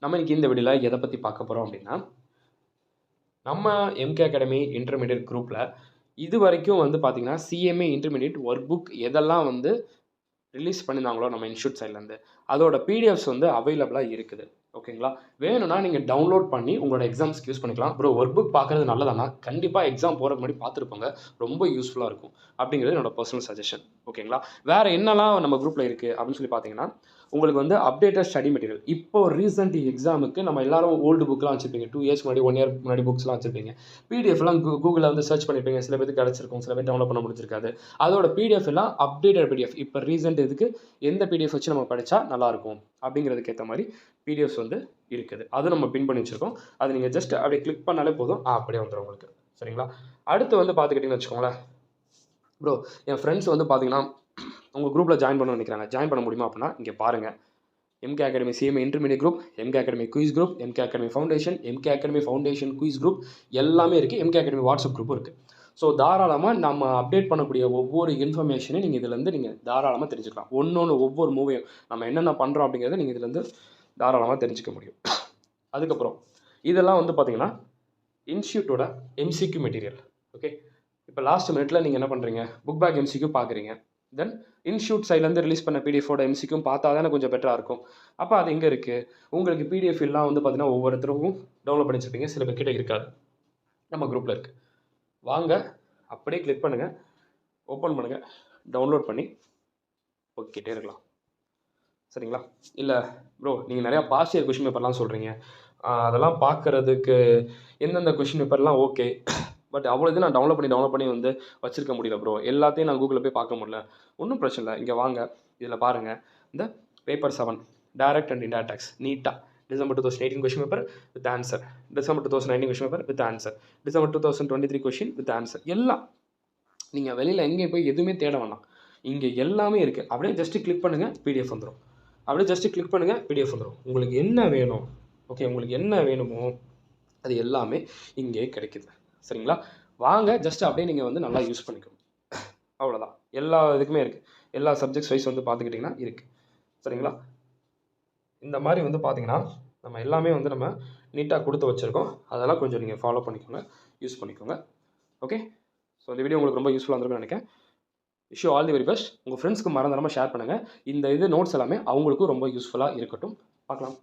நம்ம இன்னைக்கு இந்த வீடியோவில் எதை பற்றி பார்க்க போகிறோம் அப்படின்னா, நம்ம எம்கே அகாடமி இன்டர்மீடியட் குரூப்பில் இது வரைக்கும் வந்து பார்த்தீங்கன்னா, சிஎம்ஏ இன்டர்மீடியட் ஒர்க் புக் எதெல்லாம் வந்து ரிலீஸ் பண்ணியிருந்தாங்களோ நம்ம இன்ஸ்டியூட் சைட்லேருந்து, அதோட பிடிஎஃப்ஸ் வந்து அவைலபிளாக இருக்குது. ஓகேங்களா? வேணும்னா நீங்கள் டவுன்லோட் பண்ணி உங்களோட எக்ஸாம்ஸ்க்கு யூஸ் பண்ணிக்கலாம். ப்ரோ ஒர்க் புக் பார்க்குறது நல்லதானா? கண்டிப்பாக எக்ஸாம் போகிறதுக்கு முன்னாடி பார்த்துருப்போங்க. ரொம்ப யூஸ்ஃபுல்லாக இருக்கும் அப்படிங்கிறது என்னோட பர்சனல் சஜஷன். ஓகேங்களா? வேறு என்னலாம் நம்ம குரூப்பில் இருக்குது அப்படின்னு சொல்லி பார்த்தீங்கன்னா, உங்களுக்கு வந்து அப்டேட்டட் ஸ்டடி மெட்டீரியல். இப்போ ரீசெண்ட் எக்ஸாமுக்கு நம்ம எல்லாரும் ஓல்டு புக்லாம் வச்சுருப்பீங்க. 2 இயர்ஸ் முன்னாடி 1 இயர் முன்னாடி புக்ஸ்லாம் வச்சுருப்பீங்க. பிடிஎஃப்லாம் கூகுளில் வந்து சர்ச் பண்ணியிருப்பீங்க. சில பேருக்கு கிடச்சிருக்கும், சில பேர் டவுன்லோட் பண்ண முடிஞ்சிருக்காது. அதோட பிடிஎஃப் எல்லாம் அப்டேட்டட் பிடிஎஃப். இப்போ ரீசெண்ட் இதுக்கு எந்த பிடிஎஃப் வச்சு நம்ம படித்தா நல்லாயிருக்கும் அப்படிங்கிறதுக்கு ஏற்ற மாதிரி பிடிஎஃப்ஸ் வந்து இருக்குது. அது நம்ம பின் பண்ணி வச்சுருக்கோம். அது நீங்கள் ஜஸ்ட் அப்படியே கிளிக் பண்ணாலே போதும், அப்படியே வந்துடும் உங்களுக்கு. சரிங்களா? அடுத்து வந்து பார்த்துக்கிட்டிங்கன்னு வச்சுக்கோங்களேன், ப்ரோ என் ஃப்ரெண்ட்ஸ் வந்து பார்த்தீங்கன்னா உங்கள் குரூப்பில் ஜாயின் பண்ணணும்னு நினைக்கிறாங்க. ஜாயின் பண்ண முடியுமா அப்படின்னா இங்கே பாருங்கள். MK academy CMA intermediate group, MK academy quiz group, MK academy foundation, MK academy foundation quiz group எல்லாமே இருக்குது. எம்கே அகாடமி வாட்ஸ்அப் குரூப்பும் இருக்குது. ஸோ தாராளமாக நம்ம அப்டேட் பண்ணக்கூடிய ஒவ்வொரு இன்ஃபர்மேஷனையும் நீங்கள் இதுலேருந்து நீங்கள் தாராளமாக தெரிஞ்சுக்கலாம். ஒவ்வொரு மூவியும் நம்ம என்னென்ன பண்ணுறோம் அப்படிங்கிறத நீங்கள் இதுலேருந்து தாராளமாக தெரிஞ்சுக்க முடியும். அதுக்கப்புறம் இதெல்லாம் வந்து பார்த்தீங்கன்னா இன்ஸ்டியூட்டோட எம்சிக்யூ மெட்டீரியல். ஓகே, இப்போ லாஸ்ட் மினிட்ல நீங்கள் என்ன பண்ணுறீங்க, புக் பேக் எம்சிக்யூ பார்க்குறீங்க. தென் இன்ஸ்டியூட் சைட்லேருந்து ரிலீஸ் பண்ண பிடிஎஃபோட எம்சிக்கும் பார்த்தா தானே கொஞ்சம் பெட்டராக இருக்கும். அப்போ அது எங்கே இருக்குது, உங்களுக்கு பிடிஎஃப் எல்லாம் வந்து பார்த்தீங்கன்னா ஒவ்வொருத்தருக்கும் டவுன்லோட் பண்ணி வச்சுருப்பீங்க. சில பேர் கிட்ட இருக்காது, நம்ம குரூப்பில் இருக்குது. வாங்க அப்படியே கிளிக் பண்ணுங்கள், ஓப்பன் பண்ணுங்கள், டவுன்லோட் பண்ணி போய்கிட்டே இருக்கலாம். சரிங்களா? இல்லை ப்ரோ நீங்கள் நிறையா பாஸ்ட் இயர் கொஷின் பேப்பர்லாம் சொல்கிறீங்க, அதெல்லாம் பார்க்குறதுக்கு எந்தெந்த கொஷின் பேப்பர்லாம் ஓகே, பட் அவ்வளோ இது நான் டவுன்லோட் பண்ணி வந்து வச்சிருக்க முடியல ப்ரோ, எல்லாத்தையும் நான் கூகுளில் போய் பார்க்க முடியல. ஒன்றும் பிரச்சனை இல்லை, இங்கே வாங்க, இதில் பாருங்கள். இந்த paper 7 direct and indirect tax நீட்டாக December 2018 question paper with answer, December 2019 question paper with answer, December 2023 question with answer, எல்லாம் நீங்கள் வெளியில் எங்கேயும் போய் எதுவுமே தேட வேணாம், இங்கே எல்லாமே இருக்குது. அப்படியே ஜஸ்ட்டு கிளிக் பண்ணுங்கள், பிடிஎஃப் வந்துடும். அப்படியே ஜஸ்ட்டு கிளிக் பண்ணுங்கள், பிடிஎஃப் வந்துடும். உங்களுக்கு என்ன வேணும், ஓகே, உங்களுக்கு என்ன வேணுமோ அது எல்லாமே இங்கே கிடைக்குது. சரிங்களா? வாங்க ஜஸ்ட் அப்படியே நீங்கள் வந்து நல்லா யூஸ் பண்ணிக்கணும். அவ்வளோதான், எல்லா இதுக்குமே இருக்குது. எல்லா சப்ஜெக்ட்ஸ் வைஸ் வந்து பார்த்துக்கிட்டிங்கன்னா இருக்குது. சரிங்களா? இந்த மாதிரி வந்து பார்த்தீங்கன்னா நம்ம எல்லாமே வந்து நம்ம நீட்டாக கொடுத்து வச்சுருக்கோம். அதெல்லாம் கொஞ்சம் நீங்கள் ஃபாலோ பண்ணிக்கோங்க, யூஸ் பண்ணிக்கோங்க. ஓகே, ஸோ இந்த வீடியோ உங்களுக்கு ரொம்ப யூஸ்ஃபுல்லாக இருந்திருக்கும்னு நினைக்கிறேன். Wish you all the very best. உங்கள் ஃப்ரெண்ட்ஸ்க்கு மறந்துடாமல் ஷேர் பண்ணுங்கள். இந்த நோட்ஸ் எல்லாமே அவங்களுக்கும் ரொம்ப யூஸ்ஃபுல்லாக இருக்கட்டும். பார்க்கலாம்.